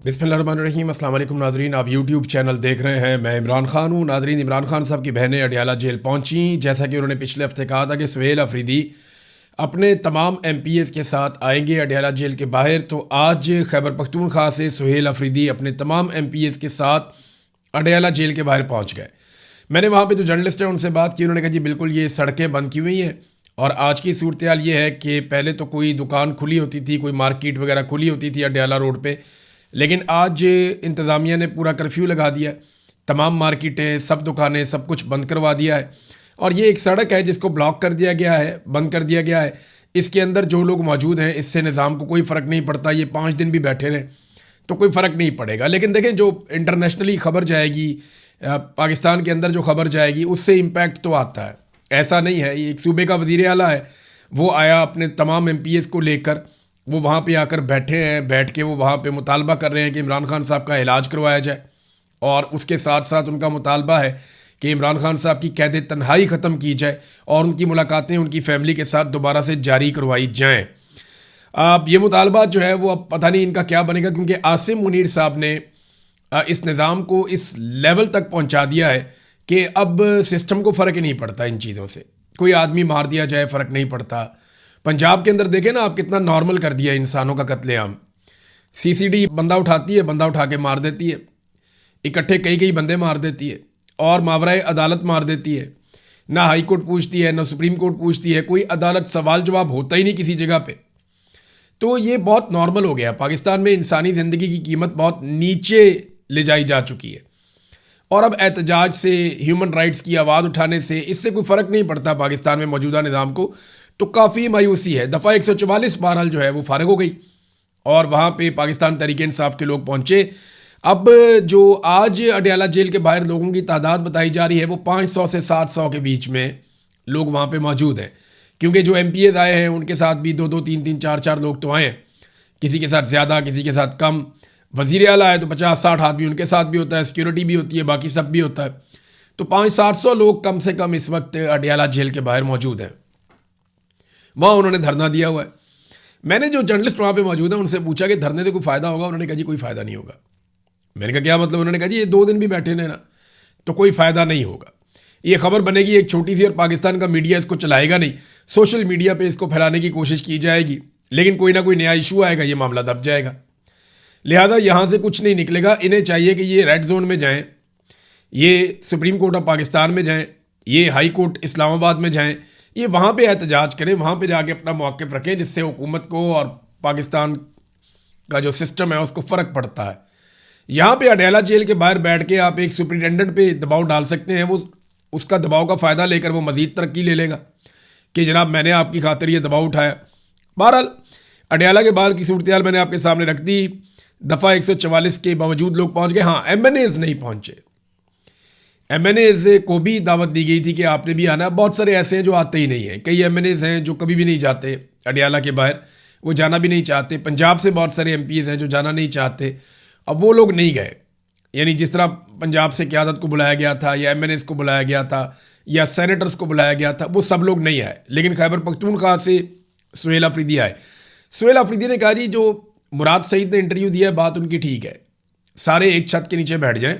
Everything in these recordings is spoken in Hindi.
बिस्मिल्लाहिर्रहमानिर्रहीम। अस्सलाम वालेकुम नादरीन, आप यूट्यूब चैनल देख रहे हैं। मैं इमरान खान हूँ। नादरीन, इमरान खान साहब की बहनें अडियाला जेल पहुँची। जैसा कि उन्होंने पिछले हफ्ते कहा था कि सुहेल अफरीदी अपने तमाम MPs के साथ आएंगे अडियाला जेल के बाहर, तो आज खैबर पख्तूनख्वा से सुहेल अफरीदी अपने तमाम MPs के साथ अडियाला जेल के बाहर पहुँच गए। मैंने वहाँ पे जो जर्नलिस्ट हैं उनसे बात की। उन्होंने कहा जी बिल्कुल ये सड़कें बंद की हुई हैं और आज की सूरत हाल ये है कि पहले तो कोई दुकान खुली होती थी, कोई मार्केट वगैरह खुली होती थी अडियाला रोड पे, लेकिन आज इंतज़ामिया ने पूरा कर्फ्यू लगा दिया। तमाम मार्केटें, सब दुकानें, सब कुछ बंद करवा दिया है और ये एक सड़क है जिसको ब्लॉक कर दिया गया है, बंद कर दिया गया है। इसके अंदर जो लोग मौजूद हैं इससे निज़ाम को कोई फ़र्क नहीं पड़ता। ये 5 दिन भी बैठे रहें तो कोई फ़र्क नहीं पड़ेगा। लेकिन देखें, जो इंटरनेशनली ख़बर जाएगी, पाकिस्तान के अंदर जो ख़बर जाएगी उससे इम्पैक्ट तो आता है। ऐसा नहीं है, ये एक सूबे का वज़ीर आला है, वो आया अपने तमाम MPs को लेकर, वो वहाँ पे आकर बैठे हैं। बैठ के वो वहाँ पे मुतालबा कर रहे हैं कि इमरान खान साहब का इलाज करवाया जाए और उसके साथ साथ उनका मुतालबा है कि इमरान खान साहब की कैद तन्हाई ख़त्म की जाए और उनकी मुलाकातें उनकी फ़ैमिली के साथ दोबारा से जारी करवाई जाएँ। अब ये मुतालबा जो है वो अब पता नहीं इनका क्या बनेगा, क्योंकि आसिम मुनीर साहब ने इस निज़ाम को इस लेवल तक पहुँचा दिया है कि अब सिस्टम को फ़र्क ही नहीं पड़ता इन चीज़ों से। कोई आदमी मार दिया जाए फ़र्क नहीं पड़ता। पंजाब के अंदर देखें ना आप, कितना नॉर्मल कर दिया इंसानों का कत्लेआम। CCD बंदा उठाती है, बंदा उठा के मार देती है, इकट्ठे कई कई बंदे मार देती है और मावराए अदालत मार देती है। ना हाई कोर्ट पूछती है, ना सुप्रीम कोर्ट पूछती है, कोई अदालत सवाल जवाब होता ही नहीं किसी जगह पे। तो ये बहुत नॉर्मल हो गया। पाकिस्तान में इंसानी ज़िंदगी की कीमत बहुत नीचे ले जाई जा चुकी है और अब एहतजाज से, ह्यूमन राइट्स की आवाज़ उठाने से, इससे कोई फ़र्क नहीं पड़ता पाकिस्तान में मौजूदा निज़ाम को। तो काफ़ी मायूसी है। दफ़ा 144 बहरहाल जो है वो फ़ारिग हो गई और वहाँ पे पाकिस्तान तहरीक-ए-इंसाफ के लोग पहुँचे। अब जो आज अडियाला जेल के बाहर लोगों की तादाद बताई जा रही है वो 500 से 700 के बीच में लोग वहाँ पे मौजूद हैं, क्योंकि जो MPs आए हैं उनके साथ भी 2-2, 3-3, 4-4 लोग तो आए हैं, किसी के साथ ज़्यादा, किसी के साथ कम। वज़ीर आला है तो 50-60 आदमी उनके साथ भी होता है, सिक्योरिटी भी होती है, बाकी सब भी होता है। तो 500-700 लोग कम से कम इस वक्त अडियाला जेल के बाहर मौजूद हैं। वहाँ उन्होंने धरना दिया हुआ है। मैंने जो जर्नलिस्ट वहाँ पे मौजूद हैं उनसे पूछा कि धरने से कोई फ़ायदा होगा? उन्होंने कहा जी कोई फ़ायदा नहीं होगा। मैंने कहा क्या मतलब? उन्होंने कहा जी ये 2 दिन भी बैठे ने ना तो कोई फ़ायदा नहीं होगा। ये खबर बनेगी एक छोटी सी और पाकिस्तान का मीडिया इसको चलाएगा नहीं, सोशल मीडिया पर इसको फैलाने की कोशिश की जाएगी, लेकिन कोई ना कोई नया इशू आएगा, ये मामला दब जाएगा। लिहाजा यहाँ से कुछ नहीं निकलेगा। इन्हें चाहिए कि ये रेड जोन में जाएँ, ये सुप्रीम कोर्ट ऑफ पाकिस्तान में जाएँ, ये हाई कोर्ट इस्लामाबाद में जाएँ, ये वहाँ पे एहतजाज करें, वहाँ पे जाके अपना मौक़िफ़ रखें, जिससे हुकूमत को और पाकिस्तान का जो सिस्टम है उसको फ़र्क पड़ता है। यहाँ पे अडियाला जेल के बाहर बैठ के आप एक सुपरिटेंडेंट पे दबाव डाल सकते हैं, वो उसका दबाव का फ़ायदा लेकर वो मज़ीद तरक्की ले लेगा कि जनाब मैंने आपकी खातिर ये दबाव उठाया। बहरहाल अडियाला के बाहर की सूरत हाल मैंने आपके सामने रख दी। दफ़ा 144 के बावजूद लोग पहुँच गए। हाँ, MNAs नहीं पहुँचे। MNAs को भी दावत दी गई थी कि आपने भी आना। बहुत सारे ऐसे हैं जो आते ही नहीं हैं। कई MNAs हैं जो कभी भी नहीं जाते अडियाला के बाहर, वो जाना भी नहीं चाहते। पंजाब से बहुत सारे MPs हैं जो जाना नहीं चाहते। अब वो लोग नहीं गए, यानी जिस तरह पंजाब से क़यादत को बुलाया गया था या MNAs को बुलाया गया था या सेनेटर्स को बुलाया गया था, वो सब लोग नहीं आए। लेकिन खैबर पख्तूनख्वा से सुहेल अफरीदी आए। सुहेल अफरीदी ने कहा जी जो मुराद सईद ने इंटरव्यू दिया है बात उनकी ठीक है, सारे एक छत के नीचे बैठ जाएं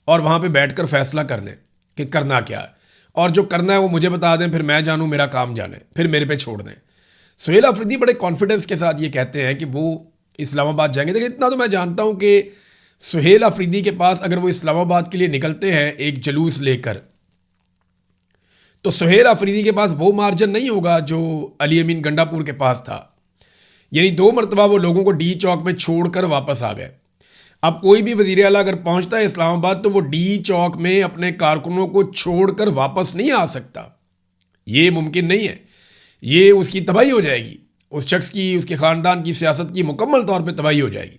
और वहाँ पे बैठकर फैसला कर लें कि करना क्या है, और जो करना है वो मुझे बता दें, फिर मैं जानूँ, मेरा काम जाने, फिर मेरे पे छोड़ दें। सुहेल अफरीदी बड़े कॉन्फिडेंस के साथ ये कहते हैं कि वो इस्लामाबाद जाएंगे। देखिए इतना तो मैं जानता हूँ कि सुहेल अफरीदी के पास अगर वो इस्लामाबाद के लिए निकलते हैं एक जुलूस लेकर, तो सुहेल अफरीदी के पास वो मार्जिन नहीं होगा जो अली अमीन गंडापुर के पास था। यानी 2 मरतबा वो लोगों को डी चौक में छोड़कर वापस आ गए। अब कोई भी वज़ीर आला अगर पहुंचता है इस्लामाबाद तो वो डी चौक में अपने कारकुनों को छोड़कर वापस नहीं आ सकता, ये मुमकिन नहीं है। ये उसकी तबाही हो जाएगी, उस शख्स की, उसके ख़ानदान की सियासत की मुकम्मल तौर पे तबाही हो जाएगी।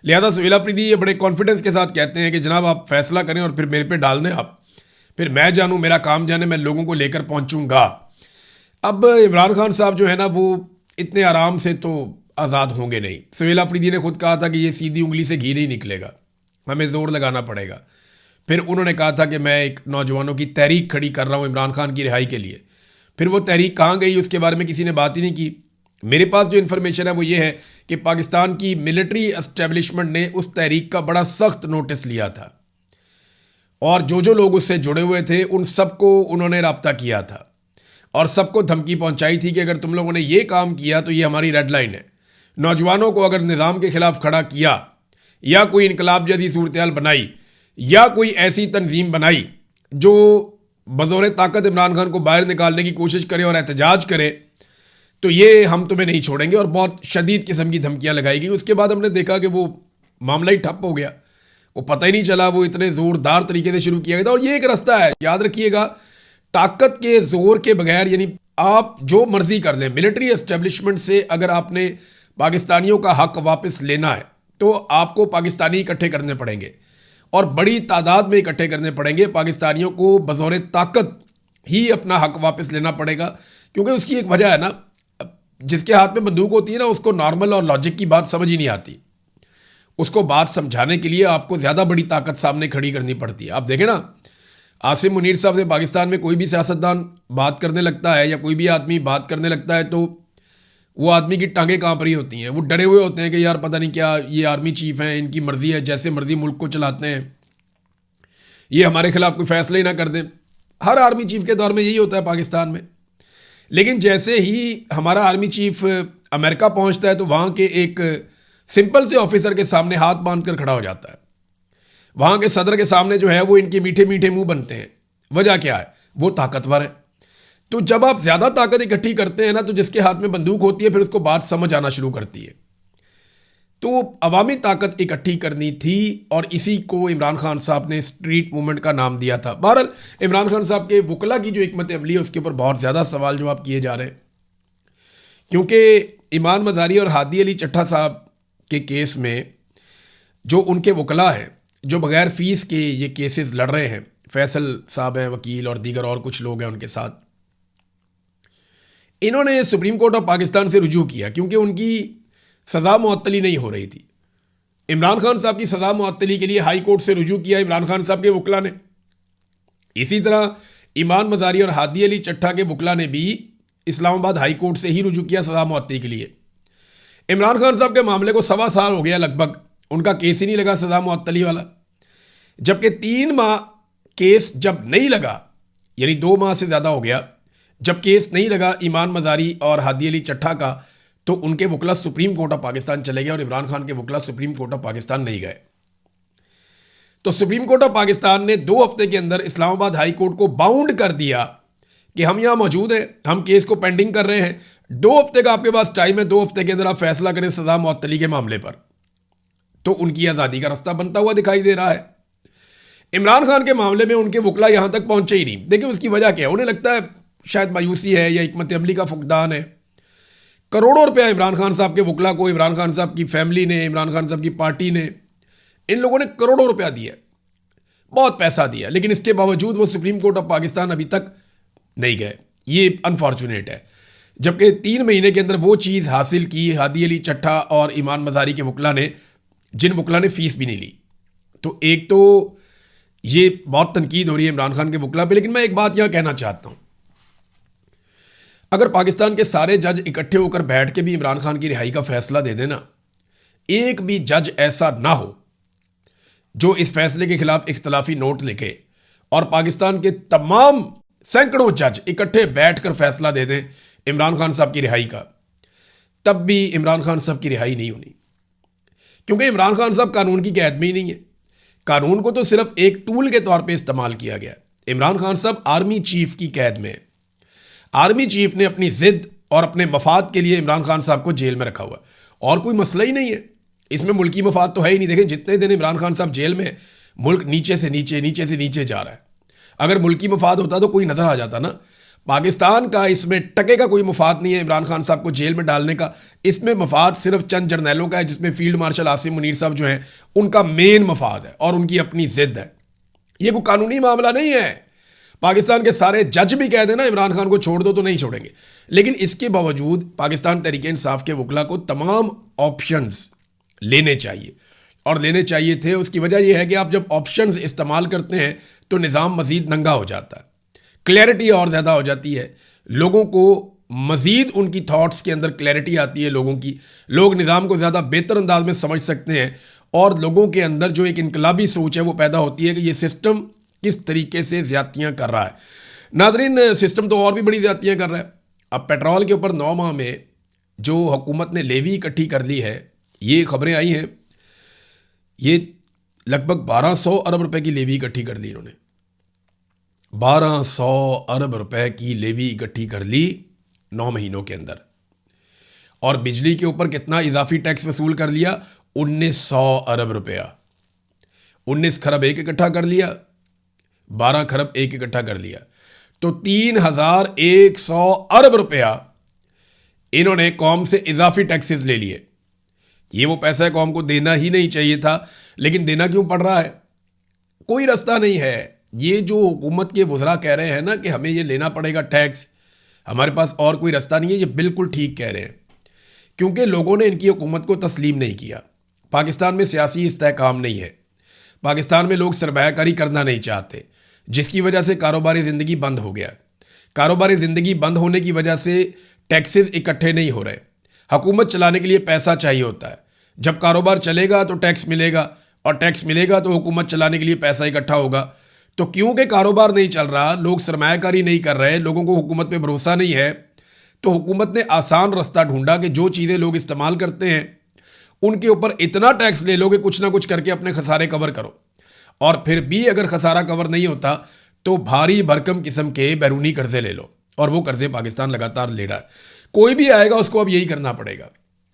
लिहाजा सुहेल अफरीदी ये बड़े कॉन्फिडेंस के साथ कहते हैं कि जनाब आप फैसला करें और फिर मेरे पे डाल दें आप, फिर मैं जानूँ, मेरा काम जाने, मैं लोगों को लेकर पहुँचूँगा। अब इमरान खान साहब जो है ना वो इतने आराम से तो आज़ाद होंगे नहीं। सुहेल अफरीदी ने खुद कहा था कि ये सीधी उंगली से घी नहीं निकलेगा, हमें ज़ोर लगाना पड़ेगा। फिर उन्होंने कहा था कि मैं एक नौजवानों की तहरीक खड़ी कर रहा हूँ इमरान खान की रिहाई के लिए। फिर वो तहरीक कहाँ गई उसके बारे में किसी ने बात ही नहीं की। मेरे पास जो इन्फॉर्मेशन है वो ये है कि पाकिस्तान की मिलिट्री एस्टेब्लिशमेंट ने उस तहरीक का बड़ा सख्त नोटिस लिया था और जो लोग उससे जुड़े हुए थे उन सबको उन्होंने राब्ता किया था और सबको धमकी पहुंचाई थी कि अगर तुम लोगों ने ये काम किया तो ये हमारी रेड लाइन है। नौजवानों को अगर निज़ाम के खिलाफ खड़ा किया या कोई इनकलाब जैसी सूरत बनाई या कोई ऐसी तंजीम बनाई जो बज़ौर ताकत इमरान खान को बाहर निकालने की कोशिश करे और एहतजाज करे, तो ये हम तुम्हें नहीं छोड़ेंगे, और बहुत शदीद किस्म की धमकियां लगाई गई। उसके बाद हमने देखा कि वो मामला ही ठप हो गया, वो पता ही नहीं चला, वो इतने ज़ोरदार तरीके से शुरू किया गया था। और ये एक रास्ता है, याद रखिएगा, ताकत के ज़ोर के बगैर, यानी आप जो मर्जी कर लें, मिलिट्री एस्टेब्लिशमेंट से अगर आपने पाकिस्तानियों का हक वापस लेना है तो आपको पाकिस्तानी इकट्ठे करने पड़ेंगे और बड़ी तादाद में इकट्ठे करने पड़ेंगे। पाकिस्तानियों को बज़ौर ताकत ही अपना हक वापस लेना पड़ेगा, क्योंकि उसकी एक वजह है ना, जिसके हाथ में बंदूक होती है ना, उसको नॉर्मल और लॉजिक की बात समझ ही नहीं आती। उसको बात समझाने के लिए आपको ज़्यादा बड़ी ताकत सामने खड़ी करनी पड़ती है। आप देखें ना, आसिम मुनीर साहब से पाकिस्तान में कोई भी सियासतदान बात करने लगता है या कोई भी आदमी बात करने लगता है तो वो आदमी की टांगें कांप रही होती हैं, वो डरे हुए होते हैं कि यार पता नहीं क्या, ये आर्मी चीफ हैं, इनकी मर्जी है, जैसे मर्जी मुल्क को चलाते हैं, ये हमारे खिलाफ कोई फैसला ही ना कर दें। हर आर्मी चीफ के दौर में यही होता है पाकिस्तान में। लेकिन जैसे ही हमारा आर्मी चीफ अमेरिका पहुंचता है तो वहाँ के एक सिंपल से ऑफिसर के सामने हाथ बांध कर खड़ा हो जाता है। वहाँ के सदर के सामने जो है वो इनके मीठे मीठे मुंह बनते हैं। वजह क्या है? वो ताकतवर है। तो जब आप ज़्यादा ताकत इकट्ठी करते हैं ना, तो जिसके हाथ में बंदूक होती है फिर उसको बात समझ आना शुरू करती है। तो अवामी ताकत इकट्ठी करनी थी और इसी को इमरान खान साहब ने स्ट्रीट मूवमेंट का नाम दिया था। बहरहाल इमरान खान साहब के वकला की जो हिकमत अमली है उसके ऊपर बहुत ज़्यादा सवाल जवाब किए जा रहे हैं, क्योंकि ईमान मज़ारी और हादी अली चट्टा साहब के केस में जो उनके वकला हैं, जो बगैर फ़ीस के ये केसेस लड़ रहे हैं, फैसल साहब हैं वकील और दीगर और कुछ लोग हैं उनके साथ, इन्होंने सुप्रीम कोर्ट ऑफ पाकिस्तान से रुजू किया क्योंकि उनकी सज़ा मुअत्तली नहीं हो रही थी। इमरान खान साहब की सज़ा मुअत्तली के लिए हाई कोर्ट से रुजू किया इमरान खान साहब के वकला ने। इसी तरह ईमान मज़ारी और हादी अली चट्टा के वकला ने भी इस्लामाबाद हाई कोर्ट से ही रुजू किया सज़ा मुअत्तली के लिए। इमरान खान साहब के मामले को 1.25 साल हो गया लगभग, उनका केस ही नहीं लगा सज़ा मुअत्तली वाला। जबकि 3 माह केस जब नहीं लगा, यानी 2 माह से ज़्यादा हो गया, जब केस नहीं लगा ईमान मज़ारी और हादी अली चट्टा का, तो उनके वकला सुप्रीम कोर्ट ऑफ पाकिस्तान चले गए और इमरान खान के वकला सुप्रीम कोर्ट ऑफ पाकिस्तान नहीं गए। तो सुप्रीम कोर्ट ऑफ पाकिस्तान ने 2 हफ्ते के अंदर इस्लामाबाद हाई कोर्ट को बाउंड कर दिया कि हम यहाँ मौजूद हैं, हम केस को पेंडिंग कर रहे हैं, 2 हफ्ते का आपके पास टाइम है, 2 हफ्ते के अंदर आप फैसला करें सज़ा मुअत्तली के मामले पर। तो उनकी आज़ादी का रास्ता बनता हुआ दिखाई दे रहा है। इमरान खान के मामले में उनके वकला यहाँ तक पहुँचे ही नहीं। देखिए उसकी वजह क्या है, उन्हें लगता है शायद मायूसी है या हिकमत अमली का फुकदान है। करोड़ों रुपया इमरान खान साहब के वकला को, इमरान खान साहब की फैमिली ने, इमरान खान साहब की पार्टी ने, इन लोगों ने करोड़ों रुपया दिया, बहुत पैसा दिया, लेकिन इसके बावजूद वो सुप्रीम कोर्ट ऑफ पाकिस्तान अभी तक नहीं गए। ये अनफॉर्चुनेट है। जबकि 3 महीने के अंदर वो चीज़ हासिल की हादी अली चट्टा और ईमान मज़ारी के वकला ने, जिन वकला ने फ़ीस भी नहीं ली। तो एक तो ये बहुत तनकीद हो रही है इमरान खान के वकला पे। लेकिन मैं एक बात यहाँ कहना चाहता हूँ, अगर पाकिस्तान के सारे जज इकट्ठे होकर बैठ के भी इमरान खान की रिहाई का फैसला दे देना, एक भी जज ऐसा ना हो जो इस फैसले के खिलाफ इख्तलाफी नोट लिखे और पाकिस्तान के तमाम सैकड़ों जज इकट्ठे बैठकर फैसला दे दें इमरान खान साहब की रिहाई का, तब भी इमरान खान साहब की रिहाई नहीं होनी। क्योंकि इमरान खान साहब कानून की कैद में ही नहीं है। कानून को तो सिर्फ एक टूल के तौर पे इस्तेमाल किया गया। इमरान खान साहब आर्मी चीफ की कैद में है। आर्मी चीफ ने अपनी जिद और अपने मफाद के लिए इमरान खान साहब को जेल में रखा हुआ, और कोई मसला ही नहीं है इसमें, मुल्की मफाद तो है ही नहीं। देखें जितने दिन इमरान खान साहब जेल में, मुल्क नीचे से नीचे जा रहा है। अगर मुल्की मफाद होता तो कोई नज़र आ जाता ना। पाकिस्तान का इसमें टके का कोई मफाद नहीं है इमरान खान साहब को जेल में डालने का। इसमें मफाद सिर्फ चंद जर्नैलों का है, जिसमें फील्ड मार्शल आसिम मुनीर साहब जो हैं उनका मेन मफाद है और उनकी अपनी जिद है। ये कोई कानूनी मामला नहीं है। पाकिस्तान के सारे जज भी कह देना इमरान खान को छोड़ दो तो नहीं छोड़ेंगे। लेकिन इसके बावजूद पाकिस्तान तहरीक इंसाफ के वकला को तमाम ऑप्शंस लेने चाहिए, और लेने चाहिए थे। उसकी वजह यह है कि आप जब ऑप्शंस इस्तेमाल करते हैं तो निज़ाम मज़ीद नंगा हो जाता है, क्लैरिटी और ज़्यादा हो जाती है, लोगों को मज़ीद उनकी थॉट्स के अंदर क्लैरिटी आती है लोगों की, लोग निज़ाम को ज़्यादा बेहतर अंदाज में समझ सकते हैं और लोगों के अंदर जो एक इनकलाबी सोच है वो पैदा होती है कि ये सिस्टम किस तरीके से ज़्यादतियाँ कर रहा है। नाज़रीन, सिस्टम तो और भी बड़ी ज़्यादतियाँ कर रहा है। अब पेट्रोल के ऊपर 9 माह में जो हुकूमत ने लेवी इकट्ठी कर ली है, ये खबरें आई हैं, ये लगभग 1200 अरब रुपए की लेवी इकट्ठी कर ली इन्होंने। 1200 अरब रुपए की लेवी इकट्ठी कर ली 9 महीनों के अंदर। और बिजली के ऊपर कितना इजाफी टैक्स वसूल कर लिया? 1900 अरब रुपया। 19 खरब एक इकट्ठा कर लिया, 12 खरब एक इकट्ठा कर लिया, तो 3100 अरब रुपया इन्होंने कौम से इजाफी टैक्सेस ले लिए। ये वो पैसा कौम को देना ही नहीं चाहिए था, लेकिन देना क्यों पड़ रहा है? कोई रास्ता नहीं है। ये जो हुकूमत के वज़रा कह रहे हैं ना कि हमें ये लेना पड़ेगा टैक्स, हमारे पास और कोई रास्ता नहीं है, ये बिल्कुल ठीक कह रहे हैं, क्योंकि लोगों ने इनकी हुकूमत को तस्लीम नहीं किया। पाकिस्तान में सियासी इस्तेहकाम नहीं है, पाकिस्तान में लोग सरमायाकारी करना नहीं चाहते, जिसकी वजह से कारोबारी ज़िंदगी बंद हो गया। कारोबारी ज़िंदगी बंद होने की वजह से टैक्सेस इकट्ठे नहीं हो रहे। हुकूमत चलाने के लिए पैसा चाहिए होता है, जब कारोबार चलेगा तो टैक्स मिलेगा, और टैक्स मिलेगा तो हुकूमत चलाने के लिए पैसा इकट्ठा होगा। तो क्योंकि कारोबार नहीं चल रहा, लोग सरमायाकारी नहीं कर रहे, लोगों को हुकूमत पे भरोसा नहीं है, तो हुकूमत ने आसान रास्ता ढूंढा कि जो चीज़ें लोग इस्तेमाल करते हैं उनके ऊपर इतना टैक्स ले लो कि कुछ ना कुछ करके अपने खसारे कवर करो। और फिर भी अगर खसारा कवर नहीं होता तो भारी भरकम किस्म के बैरूनी कर्जे ले लो, और वो कर्जे पाकिस्तान लगातार ले रहा है। कोई भी आएगा उसको अब यही करना पड़ेगा,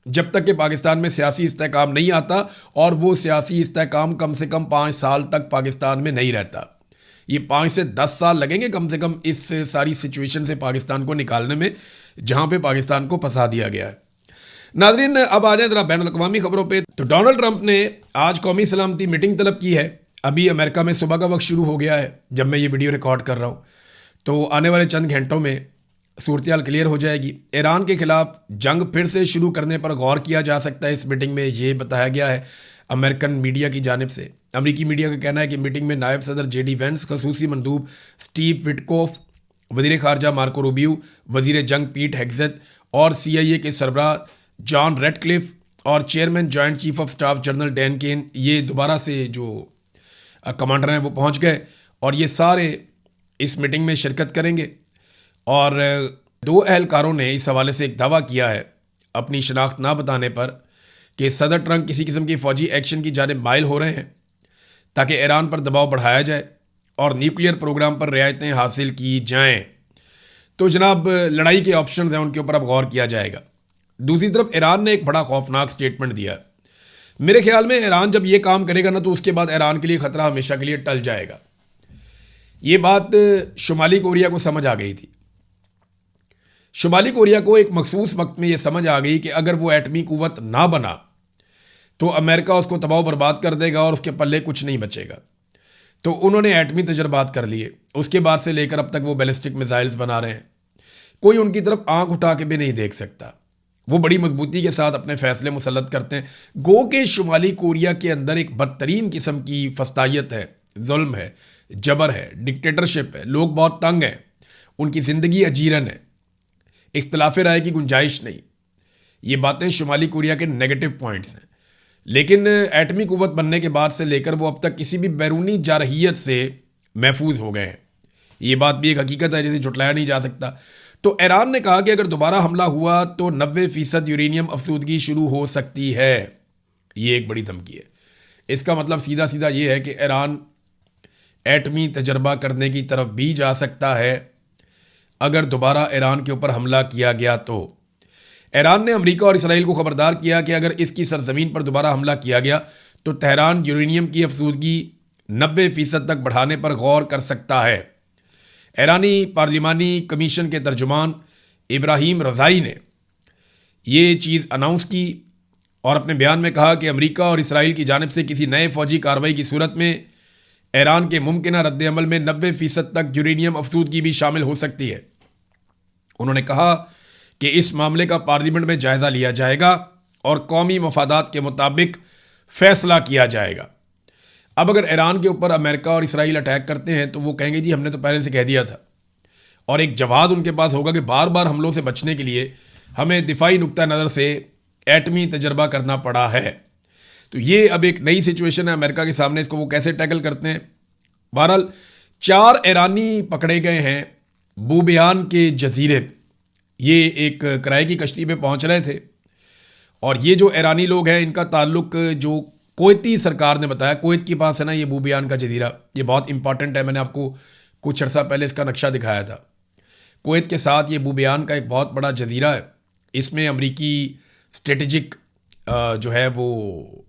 जब तक कि पाकिस्तान में सियासी इस्तेहकाम नहीं आता, और वो सियासी इस्तेहकाम कम से कम 5 साल तक पाकिस्तान में नहीं रहता। ये 5 से 10 साल लगेंगे कम से कम इस सारी सिचुएशन से पाकिस्तान को निकालने में, जहां पे पाकिस्तान को फंसा दिया गया है। नाज़रीन, अब आ जाए जरा बैन अवी खबरों पे। तो डोनाल्ड ट्रंप ने आज कौमी सलामती मीटिंग तलब की है। अभी अमेरिका में सुबह का वक्त शुरू हो गया है जब मैं ये वीडियो रिकॉर्ड कर रहा हूँ, तो आने वाले चंद घंटों में सूरत क्लियर हो जाएगी। ईरान के खिलाफ जंग फिर से शुरू करने पर गौर किया जा सकता है। इस मीटिंग में ये बताया गया है अमेरिकन मीडिया की जानिब से। अमरीकी मीडिया का कहना है कि मीटिंग में नायब सदर JD वेंस, खसूसी मंदूब स्टीव विटकोफ, वज़ीर ख़ारजा मार्को रूबियो, वज़ीर जंग पीट हेग्सेथ और CIA के सरबराह जॉन रेडक्लिफ और chairman joint chief of staff general Dan Caine, ये दोबारा से जो कमांडर हैं वो पहुंच गए, और ये सारे इस मीटिंग में शिरकत करेंगे। और 2 अहलकारों ने इस हवाले से एक दावा किया है अपनी शनाख्त ना बताने पर कि सदर ट्रंप किसी किस्म की फ़ौजी एक्शन की जानिब माइल हो रहे हैं ताकि ईरान पर दबाव बढ़ाया जाए और न्यूक्लियर प्रोग्राम पर रियायतें हासिल की जाएं। तो जनाब, लड़ाई के ऑप्शन हैं, उनके ऊपर अब गौर किया जाएगा। दूसरी तरफ ईरान ने एक बड़ा खौफनाक स्टेटमेंट दिया। मेरे ख्याल में ईरान जब ये काम करेगा ना, तो उसके बाद ईरान के लिए ख़तरा हमेशा के लिए टल जाएगा। ये बात शुमाली कोरिया को समझ आ गई थी। शुमाली कोरिया को एक मखसूस वक्त में यह समझ आ गई कि अगर वो एटमी कुव्वत ना बना तो अमेरिका उसको तबाह बर्बाद कर देगा और उसके पल्ले कुछ नहीं बचेगा। तो उन्होंने एटमी तजर्बात कर लिए। उसके बाद से लेकर अब तक वो बैलिस्टिक मिसाइल्स बना रहे हैं। कोई उनकी तरफ आंख उठा के भी नहीं देख सकता। वो बड़ी मजबूती के साथ अपने फैसले मुसल्लत करते हैं। गो के शुमाली कोरिया के अंदर एक बदतरीन किस्म की फस्तायत है, जुल्म है, जबर है, डिक्टेटरशिप है, लोग बहुत तंग हैं, उनकी ज़िंदगी अजीरन है, इख्तलाफ राय की गुंजाइश नहीं। ये बातें शुमाली कोरिया के नेगेटिव पॉइंट्स हैं। लेकिन एटमी कुव्वत बनने के बाद से लेकर वो अब तक किसी भी बैरूनी जारहियत से महफूज हो गए हैं। ये बात भी एक हकीकत है जिसे झुटलाया नहीं जा सकता। तो ईरान ने कहा कि अगर दोबारा हमला हुआ तो 90% यूरेनियम अफसूदगी शुरू हो सकती है। ये एक बड़ी धमकी है। इसका मतलब सीधा सीधा ये है कि ईरान एटमी तजर्बा करने की तरफ भी जा सकता है अगर दोबारा ईरान के ऊपर हमला किया गया। तो ईरान ने अमेरिका और इसराइल को खबरदार किया कि अगर इसकी सरजमीन पर दोबारा हमला किया गया तो तेहरान यूरेनियम की अफसूदगी 90% तक बढ़ाने पर गौर कर सकता है। ईरानी पार्लिमानी कमीशन के तर्जुमान इब्राहिम रज़ाई ने ये चीज़ अनाउंस की और अपने बयान में कहा कि अमेरिका और इसराइल की जानिब से किसी नए फौजी कार्रवाई की सूरत में ईरान के मुमकिन रद्द-ए-अमल में 90% तक यूरेनियम अफसूदगी भी शामिल हो सकती है। उन्होंने कहा कि इस मामले का पार्लियामेंट में जायज़ा लिया जाएगा और कौमी मफादात के मुताबिक फ़ैसला किया जाएगा। अब अगर ईरान के ऊपर अमेरिका और इसराइल अटैक करते हैं तो वो कहेंगे जी हमने तो पहले से कह दिया था, और एक जवाब उनके पास होगा कि बार बार हमलों से बचने के लिए हमें दिफाई नुक्ता नज़र से एटमी तजर्बा करना पड़ा है। तो ये अब एक नई सिचुएशन है अमेरिका के सामने, इसको वो कैसे टैकल करते हैं। बहरहाल 4 ईरानी पकड़े गए हैं बूबियान के जजीरे पे। ये एक किराए की कश्ती पे पहुंच रहे थे और ये जो ईरानी लोग हैं इनका ताल्लुक, जो कुवैती सरकार ने बताया, कुवैत के पास है ना ये बूबियान का जजीरा, ये बहुत इंपॉर्टेंट है। मैंने आपको कुछ अर्सा पहले इसका नक्शा दिखाया था। कुवैत के साथ ये बूबियान का एक बहुत बड़ा जजीरा है। इसमें अमरीकी स्ट्रेटेजिक जो है वो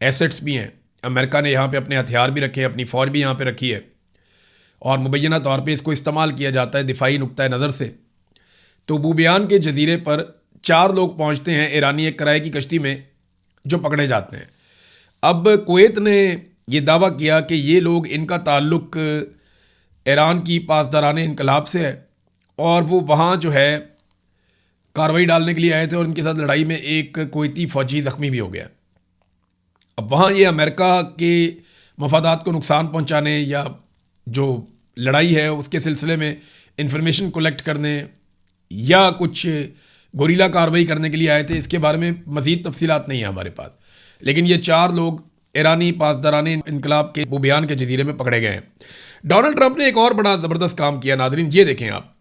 एसेट्स भी हैं। अमेरिका ने यहाँ पे अपने हथियार भी रखे हैं, अपनी फ़ौज भी यहाँ पे रखी है और मुबैना तौर पे इसको इस्तेमाल किया जाता है दिफाई नुक्ता नज़र से। तो बूबियान के जजीरे पर 4 लोग पहुँचते हैं ईरानी एक किराए की कश्ती में, जो पकड़े जाते हैं। अब कुवैत ने ये दावा किया कि ये लोग, इनका ताल्लुक ईरान की पासदाराने इनकलाब से है और वो वहाँ जो है कार्रवाई डालने के लिए आए थे और उनके साथ लड़ाई में एक कुवैती फ़ौजी ज़ख्मी भी हो गया। अब वहाँ ये अमेरिका के मफादात को नुकसान पहुँचाने या जो लड़ाई है उसके सिलसिले में इंफॉर्मेशन कलेक्ट करने या कुछ गोरीला कार्रवाई करने के लिए आए थे, इसके बारे में मज़ीद तफसीलात नहीं है हमारे पास। लेकिन ये 4 लोग ईरानी पासदाराने इनकलाब के बूबियान के जजीरे में पकड़े गए हैं। डोनाल्ड ट्रंप ने एक और बड़ा ज़बरदस्त काम किया नादरीन, ये देखें आप।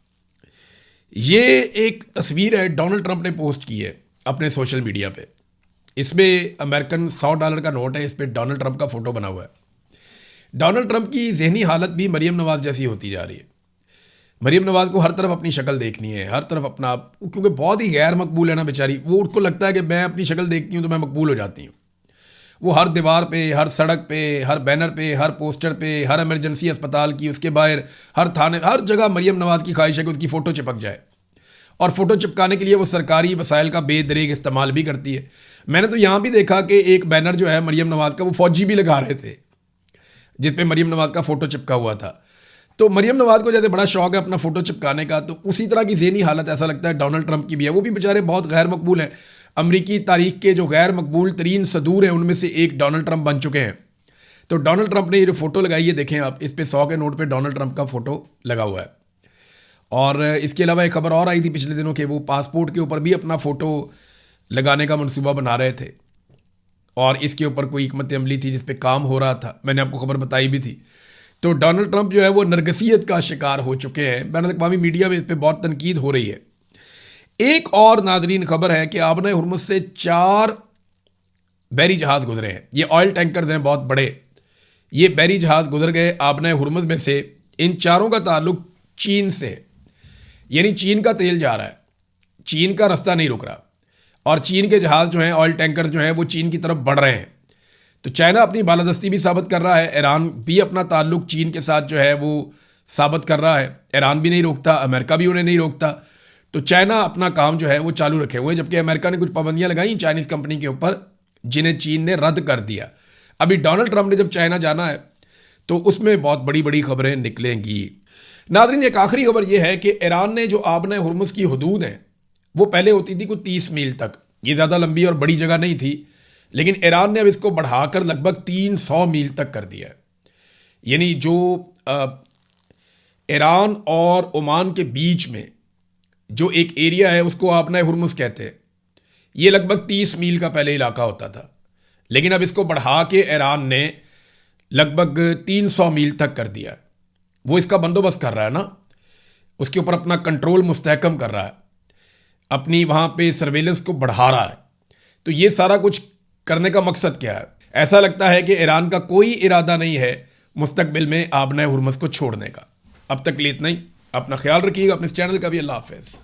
ये एक तस्वीर है डोनाल्ड ट्रंप ने पोस्ट की है अपने सोशल मीडिया पे। इसमें अमेरिकन $100 का नोट है, इस पर डोनाल्ड ट्रंप का फ़ोटो बना हुआ है। डोनाल्ड ट्रंप की जहनी हालत भी मरीम नवाज़ जैसी होती जा रही है। मरीम नवाज़ को हर तरफ अपनी शक्ल देखनी है, हर तरफ अपना, क्योंकि बहुत ही गैर मकबूल है ना बेचारी। वो उसको लगता है कि मैं अपनी शक्ल देखती हूँ तो मैं मकबूल हो जाती हूँ। वो हर दीवार पे, हर सड़क पे, हर बैनर पे, हर पोस्टर पे, हर इमरजेंसी अस्पताल की, उसके बाहर, हर थाने, हर जगह मरीम नवाज़ की ख्वाहिश है कि उसकी फ़ोटो चिपक जाए। और फ़ोटो चिपकाने के लिए वो सरकारी वसाइल का बेदरेग इस्तेमाल भी करती है। मैंने तो यहाँ भी देखा कि एक बैनर जो है मरीम नवाज़ का, वो फ़ौजी भी लगा रहे थे जिस पे मरीम नवाज़ का फ़ोटो चिपका हुआ था। तो मरीम नवाज़ को जैसे बड़ा शौक है अपना फ़ोटो चिपकाने का, तो उसी तरह की ज़हनी हालत ऐसा लगता है डोनाल्ड ट्रंप की भी है। वो भी बेचारे बहुत गैर मकबूल हैं। अमरीकी तारीख के जो गैर मकबूल तरीन सदूर हैं उनमें से एक डोनाल्ड ट्रंप बन चुके हैं। तो डोनाल्ड ट्रंप ने ये जो फ़ोटो लगाई है, देखें आप, इस पर 100 के नोट पर डोनाल्ड ट्रंप का फ़ोटो लगा हुआ है। और इसके अलावा एक खबर और आई थी पिछले दिनों के, वो पासपोर्ट के ऊपर भी अपना फ़ोटो लगाने का मनसूबा बना रहे थे और इसके ऊपर कोई हिकमत अमली थी जिस पे काम हो रहा था। मैंने आपको खबर बताई भी थी। तो डोनाल्ड ट्रंप जो है वो नरगसियत का शिकार हो चुके हैं। बैनुल अक़वामी मीडिया में इस पर बहुत तनकीद हो रही है। एक और नादरीन खबर है कि आबना हुर्मुज़ से 4 बहरी जहाज़ गुजरे हैं। ये ऑयल टैंकर्स हैं बहुत बड़े। ये बहरी जहाज़ गुजर गए आबना हुर्मुज़ में से। इन 4 का ताल्लुक चीन से है, यानी चीन का तेल जा रहा है, चीन का रास्ता नहीं रुक रहा और चीन के जहाज़ जो हैं, ऑयल टैंकर जो हैं, वो चीन की तरफ बढ़ रहे हैं। तो चाइना अपनी बालादस्ती भी साबित कर रहा है, ईरान भी अपना ताल्लुक चीन के साथ जो है वो साबित कर रहा है। ईरान भी नहीं रोकता, अमेरिका भी उन्हें नहीं रोकता। तो चाइना अपना काम जो है वो चालू रखे हुए हैं, जबकि अमेरिका ने कुछ पाबंदियां लगाई चाइनीज़ कंपनी के ऊपर, जिन्हें चीन ने रद्द कर दिया। अभी डोनाल्ड ट्रंप ने जब चाइना जाना है तो उसमें बहुत बड़ी बड़ी खबरें निकलेंगी। नाज़रीन, एक आखिरी खबर यह है कि ईरान ने जो आबना हुर्मुज़ की हदूद हैं वो पहले होती थी कुछ 30 मील तक, ये ज़्यादा लंबी और बड़ी जगह नहीं थी, लेकिन ईरान ने अब इसको बढ़ाकर लगभग 300 मील तक कर दिया है। यानी जो ईरान और ओमान के बीच में जो एक एरिया है उसको आबना हुर्मुज़ कहते हैं। ये लगभग 30 मील का पहले इलाका होता था, लेकिन अब इसको बढ़ा के ईरान ने लगभग 300 मील तक कर दिया है। वो इसका बंदोबस्त कर रहा है ना, उसके ऊपर अपना कंट्रोल मुस्तहकम कर रहा है, अपनी वहाँ पे सर्वेलेंस को बढ़ा रहा है। तो ये सारा कुछ करने का मकसद क्या है? ऐसा लगता है कि ईरान का कोई इरादा नहीं है मुस्तकबिल में आबना हुर्मुज़ को छोड़ने का। अब तक के लिए इतना ही। अपना ख्याल रखिएगा, अपने इस चैनल का भी। अल्लाह हाफ़िज़।